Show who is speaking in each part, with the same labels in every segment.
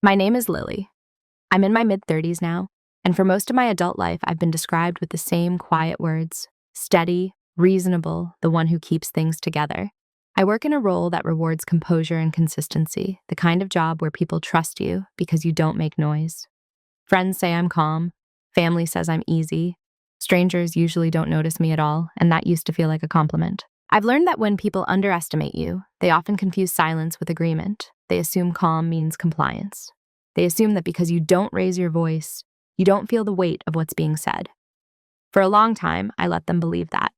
Speaker 1: My name is Lily. I'm in my mid-30s now, and for most of my adult life, I've been described with the same quiet words: steady, reasonable, the one who keeps things together. I work in a role that rewards composure and consistency, the kind of job where people trust you because you don't make noise. Friends say I'm calm, family says I'm easy, strangers usually don't notice me at all, and that used to feel like a compliment. I've learned that when people underestimate you, they often confuse silence with agreement. They assume calm means compliance. They assume that because you don't raise your voice, you don't feel the weight of what's being said. For a long time, I let them believe that.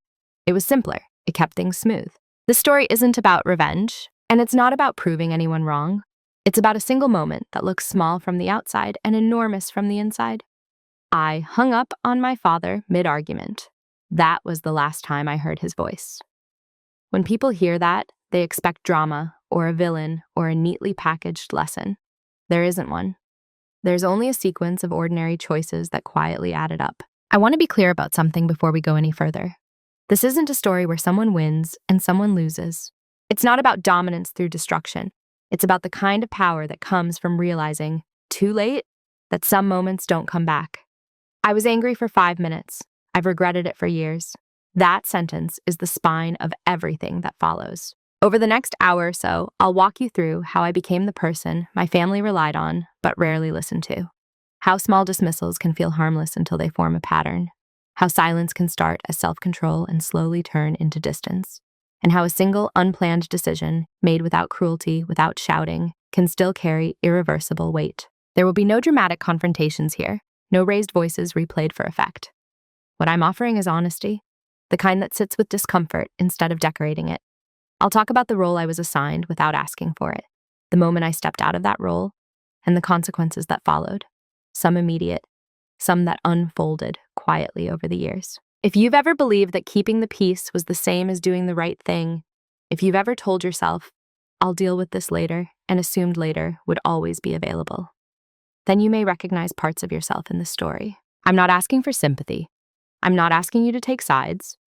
Speaker 1: It was simpler. It kept things smooth. This story isn't about revenge, and it's not about proving anyone wrong. It's about a single moment that looks small from the outside and enormous from the inside. I hung up on my father mid-argument. That was the last time I heard his voice. When people hear that, they expect drama or a villain or a neatly packaged lesson. There isn't one. There's only a sequence of ordinary choices that quietly added up. I want to be clear about something before we go any further. This isn't a story where someone wins and someone loses. It's not about dominance through destruction. It's about the kind of power that comes from realizing, too late, that some moments don't come back. I was angry for 5 minutes. I've regretted it for years. That sentence is the spine of everything that follows. Over the next hour or so, I'll walk you through how I became the person my family relied on but rarely listened to. How small dismissals can feel harmless until they form a pattern. How silence can start as self-control and slowly turn into distance. And how a single unplanned decision, made without cruelty, without shouting, can still carry irreversible weight. There will be no dramatic confrontations here, no raised voices replayed for effect. What I'm offering is honesty, the kind that sits with discomfort instead of decorating it. I'll talk about the role I was assigned without asking for it, the moment I stepped out of that role, and the consequences that followed, some immediate, some that unfolded quietly over the years. If you've ever believed that keeping the peace was the same as doing the right thing, if you've ever told yourself, "I'll deal with this later," and assumed later would always be available, then you may recognize parts of yourself in this story. I'm not asking for sympathy. I'm not asking you to take sides.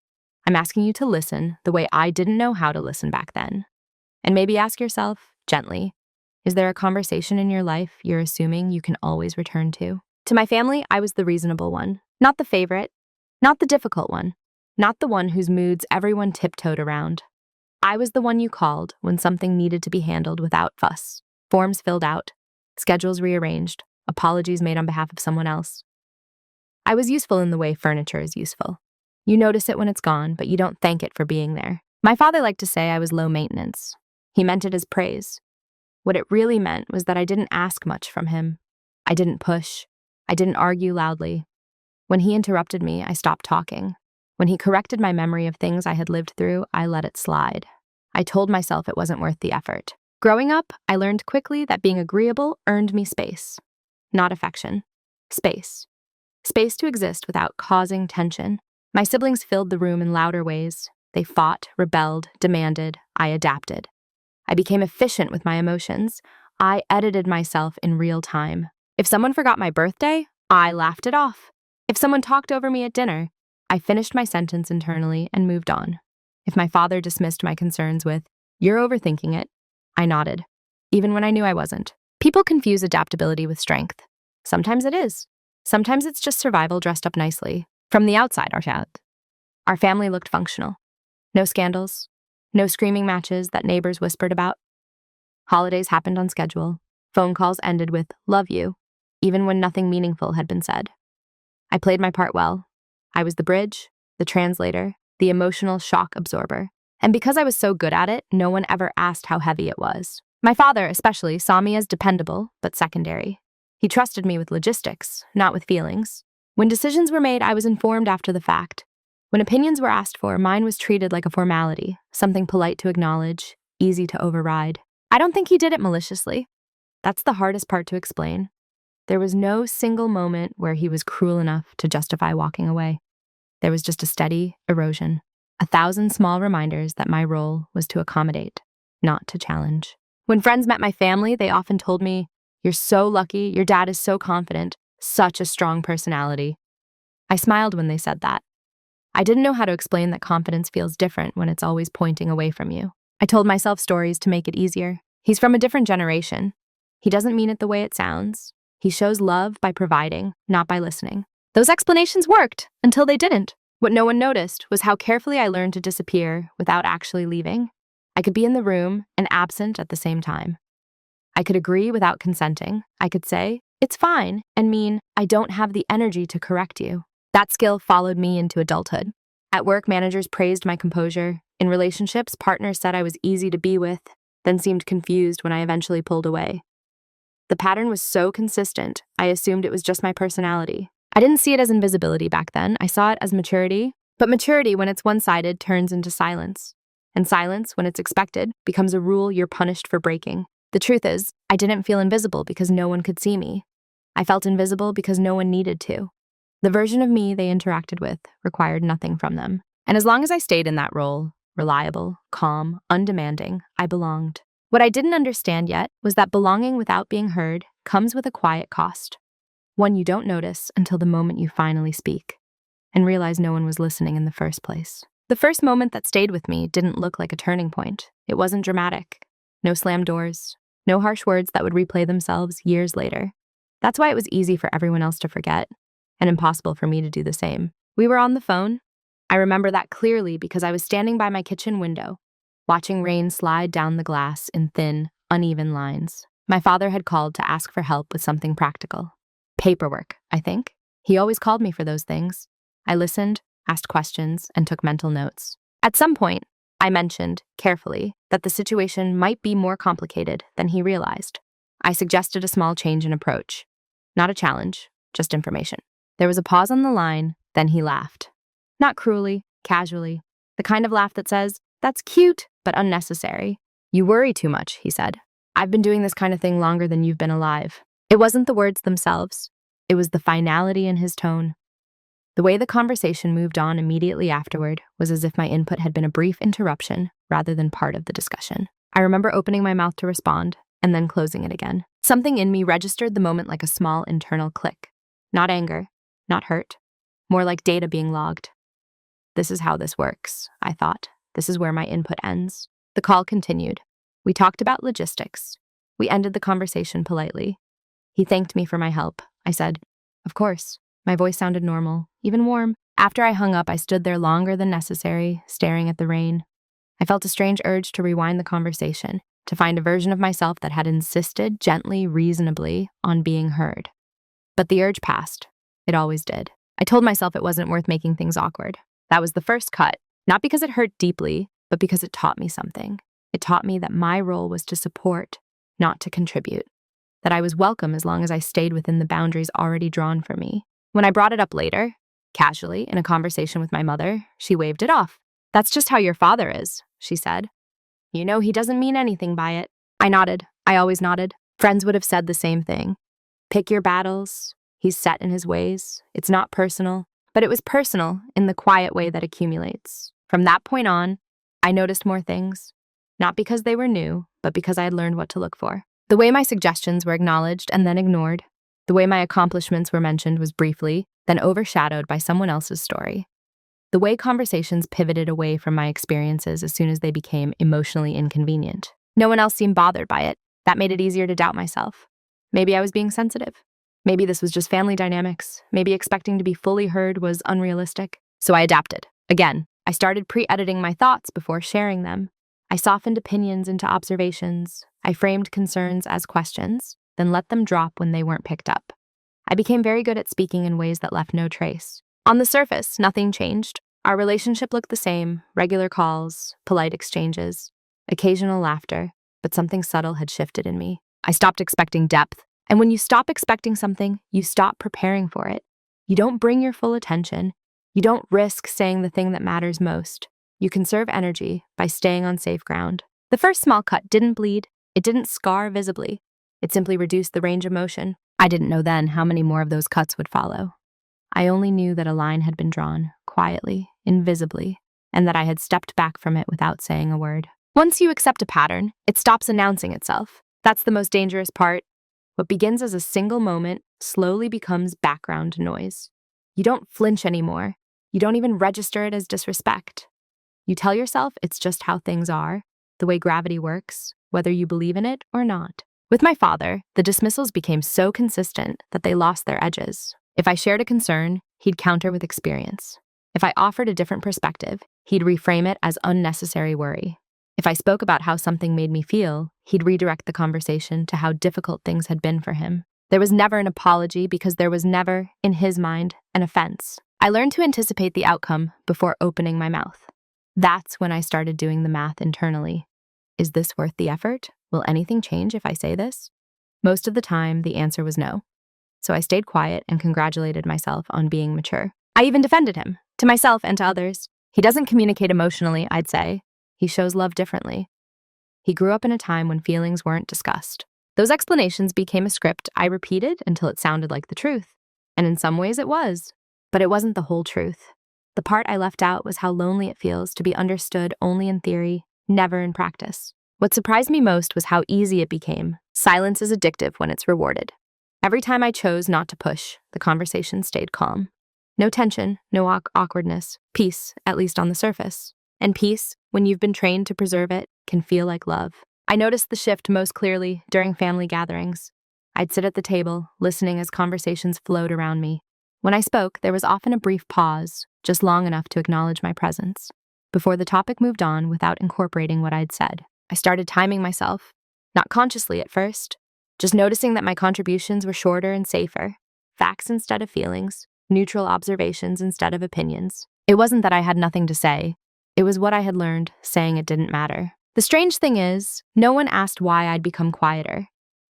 Speaker 1: I'm asking you to listen the way I didn't know how to listen back then. And maybe ask yourself, gently, is there a conversation in your life you're assuming you can always return to? To my family, I was the reasonable one, not the favorite, not the difficult one, not the one whose moods everyone tiptoed around. I was the one you called when something needed to be handled without fuss, forms filled out, schedules rearranged, apologies made on behalf of someone else. I was useful in the way furniture is useful. You notice it when it's gone, but you don't thank it for being there. My father liked to say I was low maintenance. He meant it as praise. What it really meant was that I didn't ask much from him. I didn't push. I didn't argue loudly. When he interrupted me, I stopped talking. When he corrected my memory of things I had lived through, I let it slide. I told myself it wasn't worth the effort. Growing up, I learned quickly that being agreeable earned me space. Not affection. Space. Space to exist without causing tension. My siblings filled the room in louder ways. They fought, rebelled, demanded. I adapted. I became efficient with my emotions. I edited myself in real time. If someone forgot my birthday, I laughed it off. If someone talked over me at dinner, I finished my sentence internally and moved on. If my father dismissed my concerns with, "You're overthinking it," I nodded, even when I knew I wasn't. People confuse adaptability with strength. Sometimes it is. Sometimes it's just survival dressed up nicely. From the outside, our family looked functional. No scandals, no screaming matches that neighbors whispered about. Holidays happened on schedule. Phone calls ended with "love you," even when nothing meaningful had been said. I played my part well. I was the bridge, the translator, the emotional shock absorber. And because I was so good at it, no one ever asked how heavy it was. My father, especially, saw me as dependable, but secondary. He trusted me with logistics, not with feelings. When decisions were made, I was informed after the fact. When opinions were asked for, mine was treated like a formality, something polite to acknowledge, easy to override. I don't think he did it maliciously. That's the hardest part to explain. There was no single moment where he was cruel enough to justify walking away. There was just a steady erosion, 1,000 small reminders that my role was to accommodate, not to challenge. When friends met my family, they often told me, "You're so lucky, your dad is so confident, such a strong personality." I smiled when they said that. I didn't know how to explain that confidence feels different when it's always pointing away from you. I told myself stories to make it easier. He's from a different generation. He doesn't mean it the way it sounds. He shows love by providing, not by listening. Those explanations worked until they didn't. What no one noticed was how carefully I learned to disappear without actually leaving. I could be in the room and absent at the same time. I could agree without consenting. I could say, "It's fine," and mean, "I don't have the energy to correct you." That skill followed me into adulthood. At work, managers praised my composure. In relationships, partners said I was easy to be with, then seemed confused when I eventually pulled away. The pattern was so consistent, I assumed it was just my personality. I didn't see it as invisibility back then. I saw it as maturity. But maturity, when it's one-sided, turns into silence. And silence, when it's expected, becomes a rule you're punished for breaking. The truth is, I didn't feel invisible because no one could see me. I felt invisible because no one needed to. The version of me they interacted with required nothing from them. And as long as I stayed in that role, reliable, calm, undemanding, I belonged. What I didn't understand yet was that belonging without being heard comes with a quiet cost. One you don't notice until the moment you finally speak and realize no one was listening in the first place. The first moment that stayed with me didn't look like a turning point. It wasn't dramatic. No slammed doors. No harsh words that would replay themselves years later. That's why it was easy for everyone else to forget and impossible for me to do the same. We were on the phone. I remember that clearly because I was standing by my kitchen window, watching rain slide down the glass in thin, uneven lines. My father had called to ask for help with something practical. Paperwork, I think. He always called me for those things. I listened, asked questions, and took mental notes. At some point, I mentioned, carefully, that the situation might be more complicated than he realized. I suggested a small change in approach. Not a challenge, just information. There was a pause on the line, then he laughed. Not cruelly, casually. The kind of laugh that says, "That's cute, but unnecessary." "You worry too much," he said. "I've been doing this kind of thing longer than you've been alive." It wasn't the words themselves. It was the finality in his tone. The way the conversation moved on immediately afterward was as if my input had been a brief interruption rather than part of the discussion. I remember opening my mouth to respond and then closing it again. Something in me registered the moment like a small internal click. Not anger, not hurt, more like data being logged. This is how this works, I thought. This is where my input ends. The call continued. We talked about logistics. We ended the conversation politely. He thanked me for my help. I said, "Of course." My voice sounded normal, even warm. After I hung up, I stood there longer than necessary, staring at the rain. I felt a strange urge to rewind the conversation, to find a version of myself that had insisted, gently, reasonably, on being heard. But the urge passed. It always did. I told myself it wasn't worth making things awkward. That was the first cut, not because it hurt deeply, but because it taught me something. It taught me that my role was to support, not to contribute. That I was welcome as long as I stayed within the boundaries already drawn for me. When I brought it up later, casually, in a conversation with my mother, she waved it off. "That's just how your father is," she said. "You know he doesn't mean anything by it." I nodded. I always nodded. Friends would have said the same thing. Pick your battles. He's set in his ways. It's not personal. But it was personal in the quiet way that accumulates. From that point on, I noticed more things. Not because they were new, but because I had learned what to look for. The way my suggestions were acknowledged and then ignored. The way my accomplishments were mentioned was briefly, then overshadowed by someone else's story. The way conversations pivoted away from my experiences as soon as they became emotionally inconvenient. No one else seemed bothered by it. That made it easier to doubt myself. Maybe I was being sensitive. Maybe this was just family dynamics. Maybe expecting to be fully heard was unrealistic. So I adapted. Again, I started pre-editing my thoughts before sharing them. I softened opinions into observations. I framed concerns as questions, then let them drop when they weren't picked up. I became very good at speaking in ways that left no trace. On the surface, nothing changed. Our relationship looked the same, regular calls, polite exchanges, occasional laughter, but something subtle had shifted in me. I stopped expecting depth, and when you stop expecting something, you stop preparing for it. You don't bring your full attention. You don't risk saying the thing that matters most. You conserve energy by staying on safe ground. The first small cut didn't bleed. It didn't scar visibly. It simply reduced the range of motion. I didn't know then how many more of those cuts would follow. I only knew that a line had been drawn, quietly, invisibly, and that I had stepped back from it without saying a word. Once you accept a pattern, it stops announcing itself. That's the most dangerous part. What begins as a single moment slowly becomes background noise. You don't flinch anymore. You don't even register it as disrespect. You tell yourself it's just how things are, the way gravity works, whether you believe in it or not. With my father, the dismissals became so consistent that they lost their edges. If I shared a concern, he'd counter with experience. If I offered a different perspective, he'd reframe it as unnecessary worry. If I spoke about how something made me feel, he'd redirect the conversation to how difficult things had been for him. There was never an apology because there was never, in his mind, an offense. I learned to anticipate the outcome before opening my mouth. That's when I started doing the math internally. Is this worth the effort? Will anything change if I say this? Most of the time, the answer was no. So I stayed quiet and congratulated myself on being mature. I even defended him, to myself and to others. He doesn't communicate emotionally, I'd say. He shows love differently. He grew up in a time when feelings weren't discussed. Those explanations became a script I repeated until it sounded like the truth. And in some ways it was. But it wasn't the whole truth. The part I left out was how lonely it feels to be understood only in theory, never in practice. What surprised me most was how easy it became. Silence is addictive when it's rewarded. Every time I chose not to push, the conversation stayed calm. No tension, no awkwardness, peace, at least on the surface. And peace, when you've been trained to preserve it, can feel like love. I noticed the shift most clearly during family gatherings. I'd sit at the table, listening as conversations flowed around me. When I spoke, there was often a brief pause, just long enough to acknowledge my presence. Before the topic moved on without incorporating what I'd said, I started timing myself, not consciously at first, just noticing that my contributions were shorter and safer, facts instead of feelings, neutral observations instead of opinions. It wasn't that I had nothing to say. It was what I had learned, saying it didn't matter. The strange thing is, no one asked why I'd become quieter.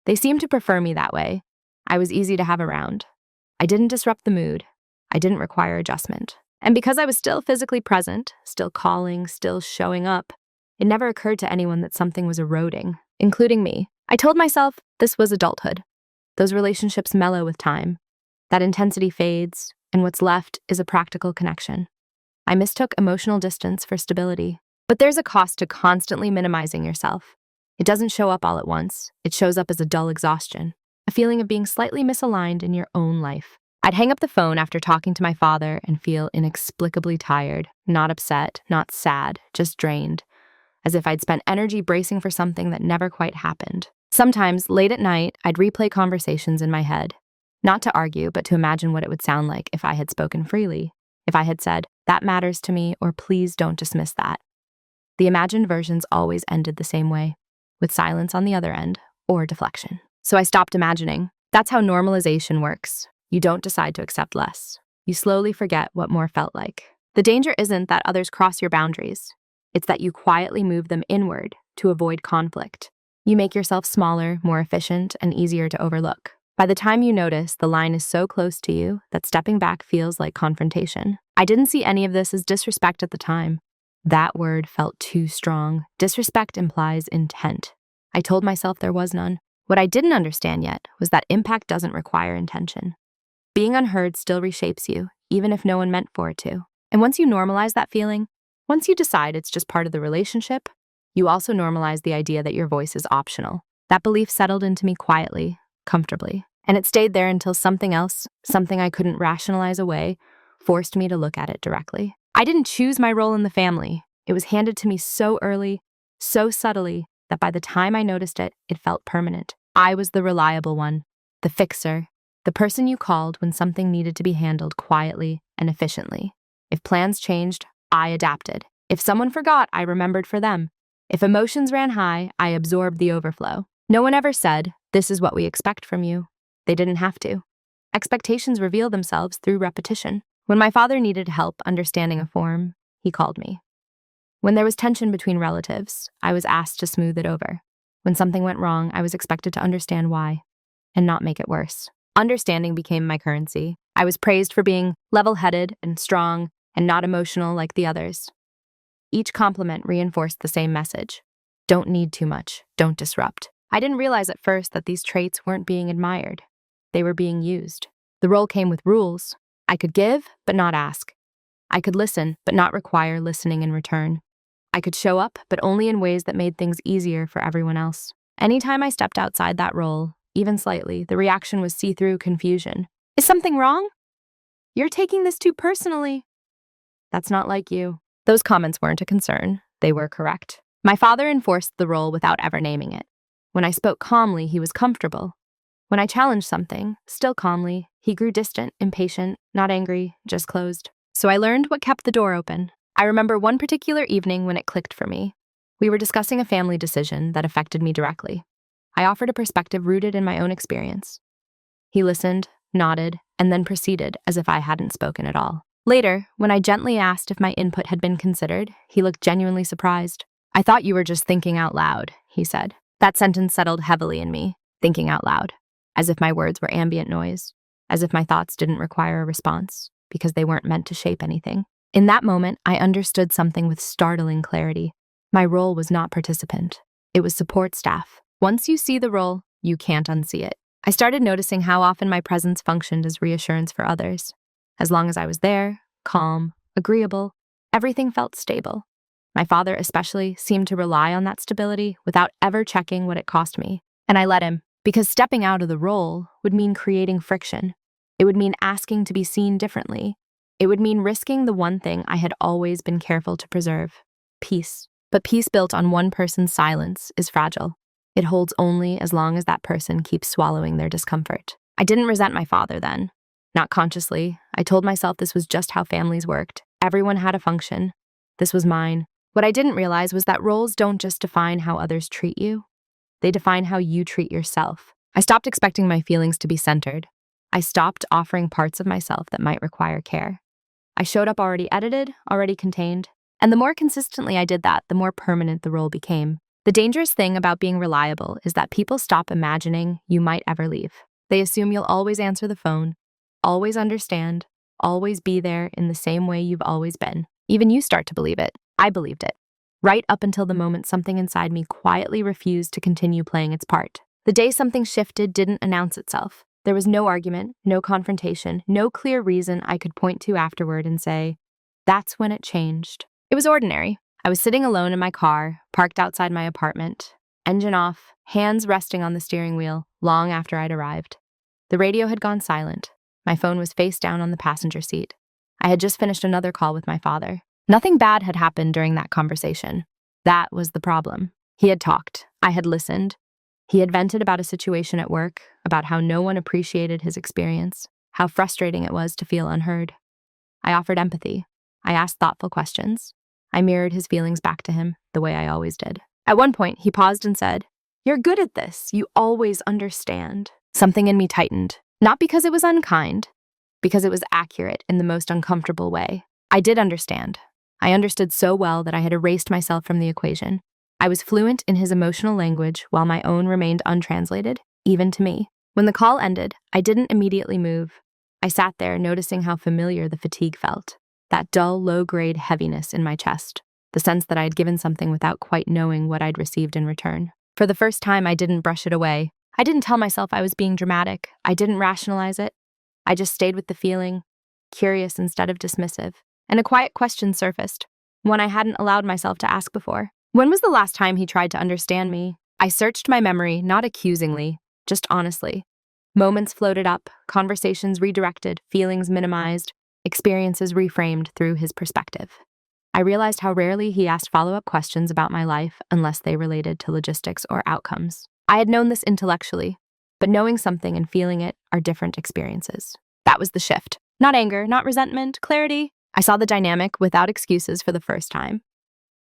Speaker 1: They seemed to prefer me that way. I was easy to have around. I didn't disrupt the mood. I didn't require adjustment. And because I was still physically present, still calling, still showing up, it never occurred to anyone that something was eroding, including me. I told myself this was adulthood. Those relationships mellow with time. That intensity fades, and what's left is a practical connection. I mistook emotional distance for stability. But there's a cost to constantly minimizing yourself. It doesn't show up all at once. It shows up as a dull exhaustion, a feeling of being slightly misaligned in your own life. I'd hang up the phone after talking to my father and feel inexplicably tired, not upset, not sad, just drained, as if I'd spent energy bracing for something that never quite happened. Sometimes, late at night, I'd replay conversations in my head, not to argue, but to imagine what it would sound like if I had spoken freely, if I had said, "That matters to me," or "Please don't dismiss that." The imagined versions always ended the same way, with silence on the other end, or deflection. So I stopped imagining. That's how normalization works. You don't decide to accept less. You slowly forget what more felt like. The danger isn't that others cross your boundaries. It's that you quietly move them inward to avoid conflict. You make yourself smaller, more efficient, and easier to overlook. By the time you notice, the line is so close to you that stepping back feels like confrontation. I didn't see any of this as disrespect at the time. That word felt too strong. Disrespect implies intent. I told myself there was none. What I didn't understand yet was that impact doesn't require intention. Being unheard still reshapes you, even if no one meant for it to. And once you normalize that feeling, once you decide it's just part of the relationship, you also normalize the idea that your voice is optional. That belief settled into me quietly, comfortably, and it stayed there until something else, something I couldn't rationalize away, forced me to look at it directly. I didn't choose my role in the family. It was handed to me so early, so subtly, that by the time I noticed it, it felt permanent. I was the reliable one, the fixer, the person you called when something needed to be handled quietly and efficiently. If plans changed, I adapted. If someone forgot, I remembered for them. If emotions ran high, I absorbed the overflow. No one ever said, "This is what we expect from you." They didn't have to. Expectations reveal themselves through repetition. When my father needed help understanding a form, he called me. When there was tension between relatives, I was asked to smooth it over. When something went wrong, I was expected to understand why, and not make it worse. Understanding became my currency. I was praised for being level-headed and strong and not emotional like the others. Each compliment reinforced the same message. Don't need too much, don't disrupt. I didn't realize at first that these traits weren't being admired. They were being used. The role came with rules. I could give, but not ask. I could listen, but not require listening in return. I could show up, but only in ways that made things easier for everyone else. Anytime I stepped outside that role, even slightly, the reaction was see-through confusion. Is something wrong? You're taking this too personally. That's not like you. Those comments weren't a concern. They were correct. My father enforced the role without ever naming it. When I spoke calmly, he was comfortable. When I challenged something, still calmly, he grew distant, impatient, not angry, just closed. So I learned what kept the door open. I remember one particular evening when it clicked for me. We were discussing a family decision that affected me directly. I offered a perspective rooted in my own experience. He listened, nodded, and then proceeded as if I hadn't spoken at all. Later, when I gently asked if my input had been considered, he looked genuinely surprised. "I thought you were just thinking out loud," he said. That sentence settled heavily in me, thinking out loud, as if my words were ambient noise, as if my thoughts didn't require a response, because they weren't meant to shape anything. In that moment, I understood something with startling clarity. My role was not participant. It was support staff. Once you see the role, you can't unsee it. I started noticing how often my presence functioned as reassurance for others. As long as I was there, calm, agreeable, everything felt stable. My father especially seemed to rely on that stability without ever checking what it cost me. And I let him, because stepping out of the role would mean creating friction. It would mean asking to be seen differently. It would mean risking the one thing I had always been careful to preserve: peace. But peace built on one person's silence is fragile. It holds only as long as that person keeps swallowing their discomfort. I didn't resent my father then. Not consciously. I told myself this was just how families worked. Everyone had a function. This was mine. What I didn't realize was that roles don't just define how others treat you. They define how you treat yourself. I stopped expecting my feelings to be centered. I stopped offering parts of myself that might require care. I showed up already edited, already contained. And the more consistently I did that, the more permanent the role became. The dangerous thing about being reliable is that people stop imagining you might ever leave. They assume you'll always answer the phone, always understand, always be there in the same way you've always been. Even you start to believe it. I believed it. Right up until the moment something inside me quietly refused to continue playing its part. The day something shifted didn't announce itself. There was no argument, no confrontation, no clear reason I could point to afterward and say, "That's when it changed." It was ordinary. I was sitting alone in my car, parked outside my apartment, engine off, hands resting on the steering wheel, long after I'd arrived. The radio had gone silent. My phone was face down on the passenger seat. I had just finished another call with my father. Nothing bad had happened during that conversation. That was the problem. He had talked. I had listened. He had vented about a situation at work, about how no one appreciated his experience, how frustrating it was to feel unheard. I offered empathy. I asked thoughtful questions. I mirrored his feelings back to him, the way I always did. At one point, he paused and said, "You're good at this. You always understand." Something in me tightened, not because it was unkind, because it was accurate in the most uncomfortable way. I did understand. I understood so well that I had erased myself from the equation. I was fluent in his emotional language while my own remained untranslated, even to me. When the call ended, I didn't immediately move. I sat there, noticing how familiar the fatigue felt. That dull, low-grade heaviness in my chest. The sense that I had given something without quite knowing what I'd received in return. For the first time, I didn't brush it away. I didn't tell myself I was being dramatic. I didn't rationalize it. I just stayed with the feeling, curious instead of dismissive. And a quiet question surfaced, one I hadn't allowed myself to ask before. When was the last time he tried to understand me? I searched my memory, not accusingly, just honestly. Moments floated up, conversations redirected, feelings minimized, experiences reframed through his perspective. I realized how rarely he asked follow-up questions about my life unless they related to logistics or outcomes. I had known this intellectually, but knowing something and feeling it are different experiences. That was the shift. Not anger, not resentment, clarity. I saw the dynamic without excuses for the first time.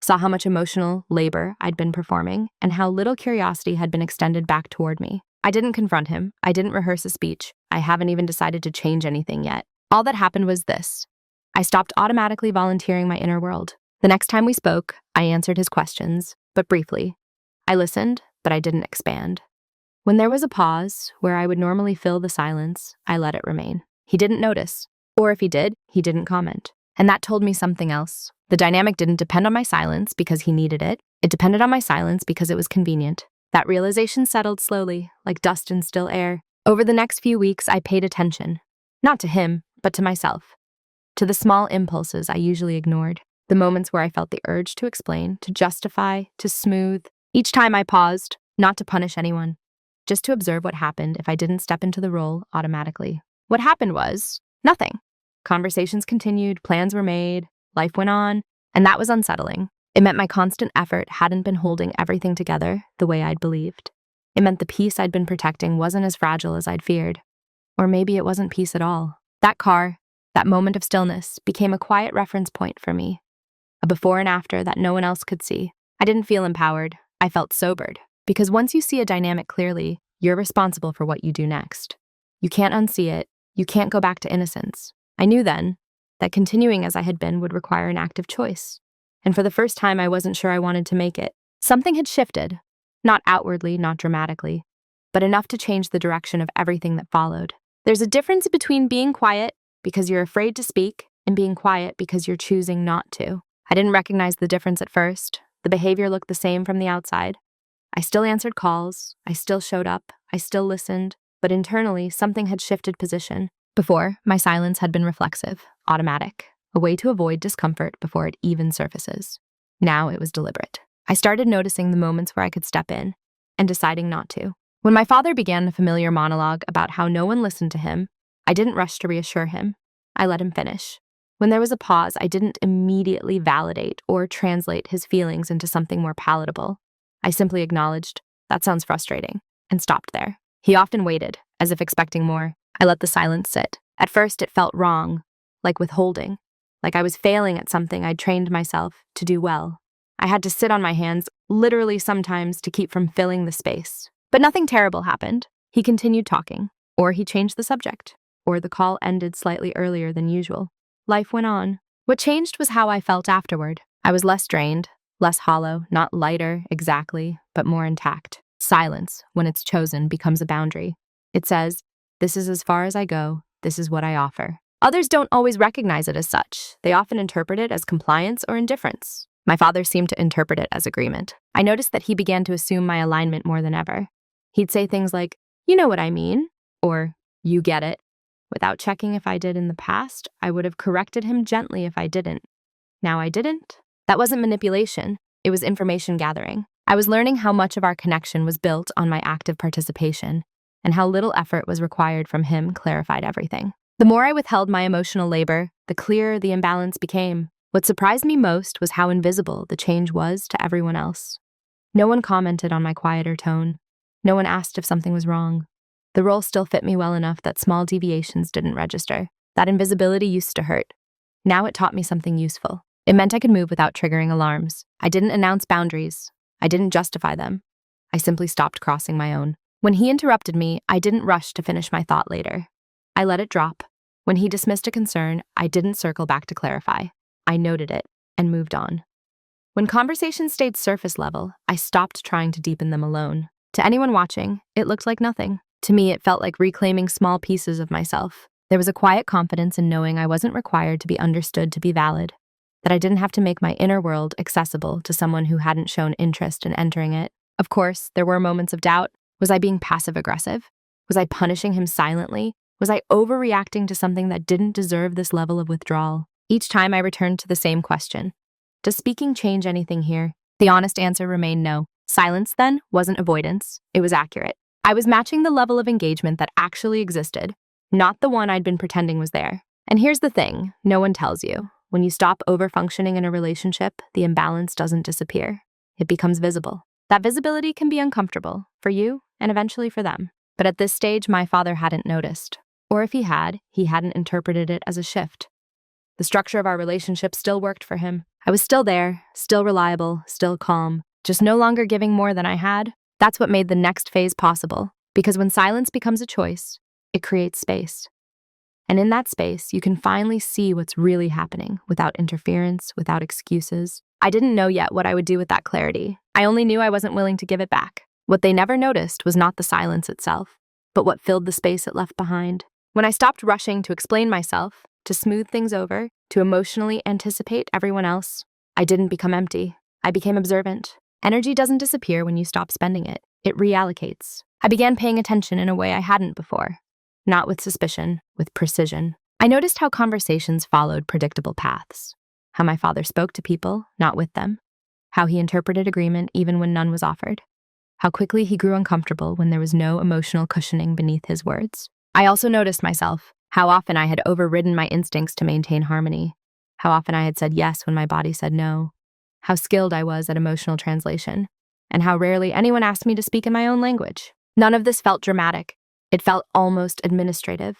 Speaker 1: Saw how much emotional labor I'd been performing and how little curiosity had been extended back toward me. I didn't confront him. I didn't rehearse a speech. I haven't even decided to change anything yet. All that happened was this. I stopped automatically volunteering my inner world. The next time we spoke, I answered his questions, but briefly. I listened, but I didn't expand. When there was a pause, where I would normally fill the silence, I let it remain. He didn't notice. Or if he did, he didn't comment. And that told me something else. The dynamic didn't depend on my silence because he needed it. It depended on my silence because it was convenient. That realization settled slowly, like dust in still air. Over the next few weeks, I paid attention. Not to him, but to myself. To the small impulses I usually ignored. The moments where I felt the urge to explain, to justify, to smooth. Each time I paused, not to punish anyone, just to observe what happened if I didn't step into the role automatically. What happened was nothing. Conversations continued, plans were made, life went on, and that was unsettling. It meant my constant effort hadn't been holding everything together the way I'd believed. It meant the peace I'd been protecting wasn't as fragile as I'd feared. Or maybe it wasn't peace at all. That car, that moment of stillness, became a quiet reference point for me, a before and after that no one else could see. I didn't feel empowered, I felt sobered. Because once you see a dynamic clearly, you're responsible for what you do next. You can't unsee it, you can't go back to innocence. I knew then that continuing as I had been would require an active choice. And for the first time, I wasn't sure I wanted to make it. Something had shifted, not outwardly, not dramatically, but enough to change the direction of everything that followed. There's a difference between being quiet because you're afraid to speak and being quiet because you're choosing not to. I didn't recognize the difference at first. The behavior looked the same from the outside. I still answered calls, I still showed up, I still listened, but internally, something had shifted position. Before, my silence had been reflexive, automatic, a way to avoid discomfort before it even surfaces. Now it was deliberate. I started noticing the moments where I could step in and deciding not to. When my father began the familiar monologue about how no one listened to him, I didn't rush to reassure him. I let him finish. When there was a pause, I didn't immediately validate or translate his feelings into something more palatable. I simply acknowledged, "That sounds frustrating," and stopped there. He often waited, as if expecting more. I let the silence sit. At first, it felt wrong, like withholding, like I was failing at something I'd trained myself to do well. I had to sit on my hands, literally sometimes, to keep from filling the space. But nothing terrible happened. He continued talking, or he changed the subject, or the call ended slightly earlier than usual. Life went on. What changed was how I felt afterward. I was less drained, less hollow, not lighter exactly, but more intact. Silence, when it's chosen, becomes a boundary. It says, "This is as far as I go, this is what I offer." Others don't always recognize it as such. They often interpret it as compliance or indifference. My father seemed to interpret it as agreement. I noticed that he began to assume my alignment more than ever. He'd say things like, "You know what I mean," or "You get it." Without checking if I did in the past, I would have corrected him gently if I didn't. Now I didn't. That wasn't manipulation. It was information gathering. I was learning how much of our connection was built on my active participation, and how little effort was required from him clarified everything. The more I withheld my emotional labor, the clearer the imbalance became. What surprised me most was how invisible the change was to everyone else. No one commented on my quieter tone. No one asked if something was wrong. The role still fit me well enough that small deviations didn't register. That invisibility used to hurt. Now it taught me something useful. It meant I could move without triggering alarms. I didn't announce boundaries. I didn't justify them. I simply stopped crossing my own. When he interrupted me, I didn't rush to finish my thought later. I let it drop. When he dismissed a concern, I didn't circle back to clarify. I noted it and moved on. When conversations stayed surface level, I stopped trying to deepen them alone. To anyone watching, it looked like nothing. To me, it felt like reclaiming small pieces of myself. There was a quiet confidence in knowing I wasn't required to be understood to be valid, that I didn't have to make my inner world accessible to someone who hadn't shown interest in entering it. Of course, there were moments of doubt. Was I being passive-aggressive? Was I punishing him silently? Was I overreacting to something that didn't deserve this level of withdrawal? Each time I returned to the same question. Does speaking change anything here? The honest answer remained no. Silence, then, wasn't avoidance. It was accurate. I was matching the level of engagement that actually existed, not the one I'd been pretending was there. And here's the thing, no one tells you. When you stop over-functioning in a relationship, the imbalance doesn't disappear. It becomes visible. That visibility can be uncomfortable, for you and eventually for them. But at this stage, my father hadn't noticed. Or if he hadn't interpreted it as a shift. The structure of our relationship still worked for him. I was still there, still reliable, still calm, just no longer giving more than I had. That's what made the next phase possible, because when silence becomes a choice, it creates space. And in that space, you can finally see what's really happening without interference, without excuses. I didn't know yet what I would do with that clarity. I only knew I wasn't willing to give it back. What they never noticed was not the silence itself, but what filled the space it left behind. When I stopped rushing to explain myself, to smooth things over, to emotionally anticipate everyone else, I didn't become empty. I became observant. Energy doesn't disappear when you stop spending it. It reallocates. I began paying attention in a way I hadn't before. Not with suspicion, with precision. I noticed how conversations followed predictable paths. How my father spoke to people, not with them. How he interpreted agreement even when none was offered. How quickly he grew uncomfortable when there was no emotional cushioning beneath his words. I also noticed myself, how often I had overridden my instincts to maintain harmony. How often I had said yes when my body said no. How skilled I was at emotional translation. and how rarely anyone asked me to speak in my own language. None of this felt dramatic. It felt almost administrative,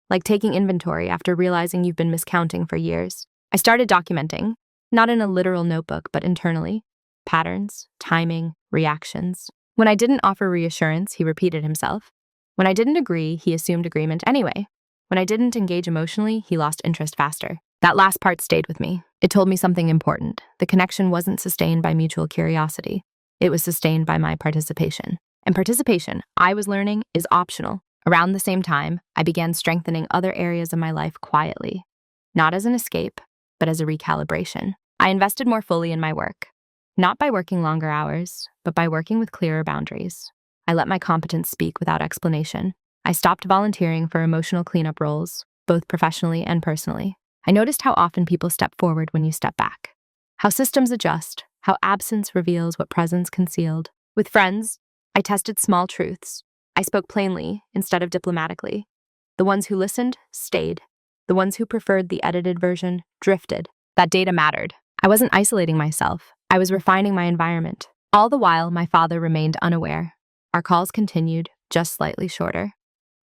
Speaker 1: like taking inventory after realizing you've been miscounting for years. I started documenting, not in a literal notebook, but internally. Patterns, timing, reactions. When I didn't offer reassurance, he repeated himself. When I didn't agree, he assumed agreement anyway. When I didn't engage emotionally, he lost interest faster. That last part stayed with me. It told me something important. The connection wasn't sustained by mutual curiosity. It was sustained by my participation. And participation, I was learning, is optional. Around the same time, I began strengthening other areas of my life quietly. Not as an escape, but as a recalibration. I invested more fully in my work. Not by working longer hours, but by working with clearer boundaries. I let my competence speak without explanation. I stopped volunteering for emotional cleanup roles, both professionally and personally. I noticed how often people step forward when you step back. How systems adjust, how absence reveals what presence concealed. With friends, I tested small truths. I spoke plainly instead of diplomatically. The ones who listened stayed. The ones who preferred the edited version drifted. That data mattered. I wasn't isolating myself. I was refining my environment. All the while, my father remained unaware. Our calls continued, just slightly shorter.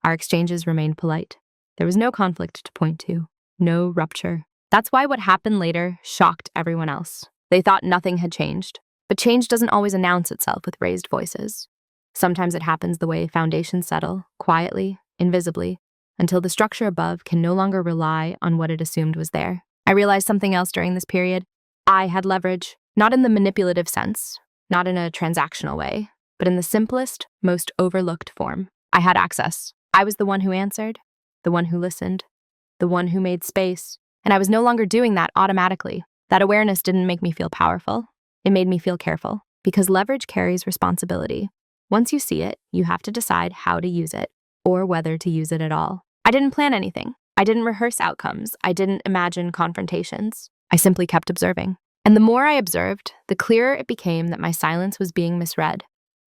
Speaker 1: Our exchanges remained polite. There was no conflict to point to, no rupture. That's why what happened later shocked everyone else. They thought nothing had changed. But change doesn't always announce itself with raised voices. Sometimes it happens the way foundations settle, quietly, invisibly, until the structure above can no longer rely on what it assumed was there. I realized something else during this period. I had leverage, not in the manipulative sense, not in a transactional way, but in the simplest, most overlooked form. I had access. I was the one who answered, the one who listened, the one who made space, and I was no longer doing that automatically. That awareness didn't make me feel powerful. It made me feel careful, because leverage carries responsibility. Once you see it, you have to decide how to use it, or whether to use it at all. I didn't plan anything. I didn't rehearse outcomes. I didn't imagine confrontations. I simply kept observing. And the more I observed, the clearer it became that my silence was being misread,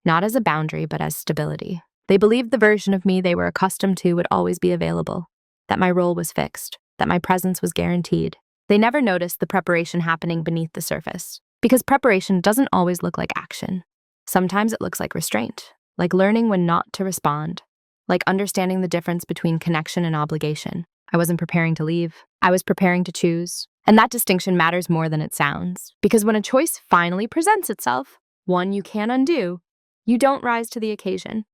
Speaker 1: not as a boundary, but as stability. They believed the version of me they were accustomed to would always be available, that my role was fixed, that my presence was guaranteed. They never noticed the preparation happening beneath the surface, because preparation doesn't always look like action. Sometimes it looks like restraint, like learning when not to respond, like understanding the difference between connection and obligation. I wasn't preparing to leave. I was preparing to choose. And that distinction matters more than it sounds, because when a choice finally presents itself, one you can undo, you don't rise to the occasion.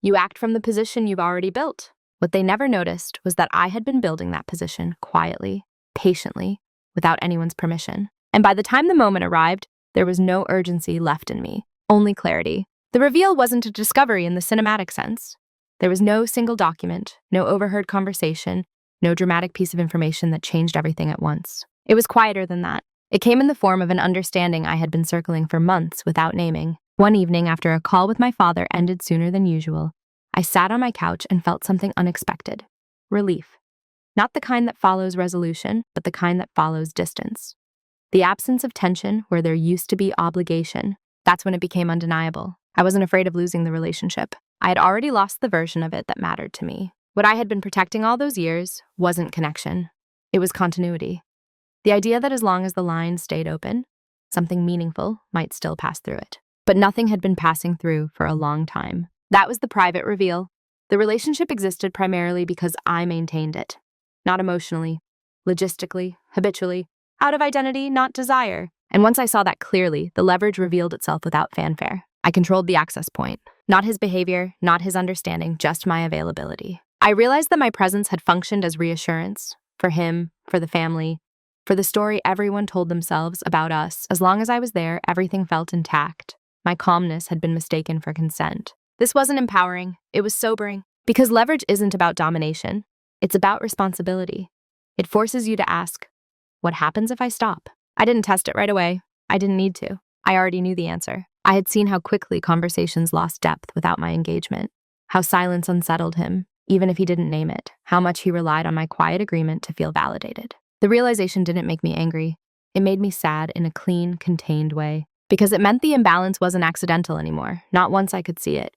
Speaker 1: You act from the position you've already built. What they never noticed was that I had been building that position quietly, patiently, without anyone's permission. And by the time the moment arrived, there was no urgency left in me, only clarity. The reveal wasn't a discovery in the cinematic sense. There was no single document, no overheard conversation, no dramatic piece of information that changed everything at once. It was quieter than that. It came in the form of an understanding I had been circling for months without naming. One evening, after a call with my father ended sooner than usual, I sat on my couch and felt something unexpected. Relief. Not the kind that follows resolution, but the kind that follows distance. The absence of tension where there used to be obligation. That's when it became undeniable. I wasn't afraid of losing the relationship. I had already lost the version of it that mattered to me. What I had been protecting all those years wasn't connection. It was continuity. The idea that as long as the line stayed open, something meaningful might still pass through it. But nothing had been passing through for a long time. That was the private reveal. The relationship existed primarily because I maintained it. Not emotionally, logistically, habitually, out of identity, not desire. And once I saw that clearly, the leverage revealed itself without fanfare. I controlled the access point. Not his behavior, not his understanding, just my availability. I realized that my presence had functioned as reassurance for him, for the family, for the story everyone told themselves about us. As long as I was there, everything felt intact. My calmness had been mistaken for consent. This wasn't empowering, it was sobering. Because leverage isn't about domination, it's about responsibility. It forces you to ask, what happens if I stop? I didn't test it right away. I didn't need to. I already knew the answer. I had seen how quickly conversations lost depth without my engagement, how silence unsettled him, even if he didn't name it, how much he relied on my quiet agreement to feel validated. The realization didn't make me angry. It made me sad in a clean, contained way, because it meant the imbalance wasn't accidental anymore, not once I could see it.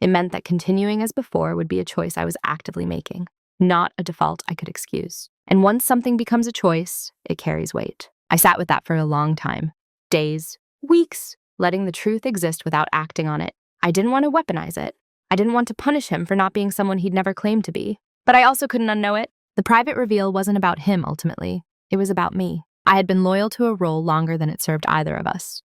Speaker 1: It meant that continuing as before would be a choice I was actively making, not a default I could excuse. And once something becomes a choice, it carries weight. I sat with that for a long time. Days, weeks, letting the truth exist without acting on it. I didn't want to weaponize it. I didn't want to punish him for not being someone he'd never claimed to be. But I also couldn't unknow it. The private reveal wasn't about him, ultimately. It was about me. I had been loyal to a role longer than it served either of us.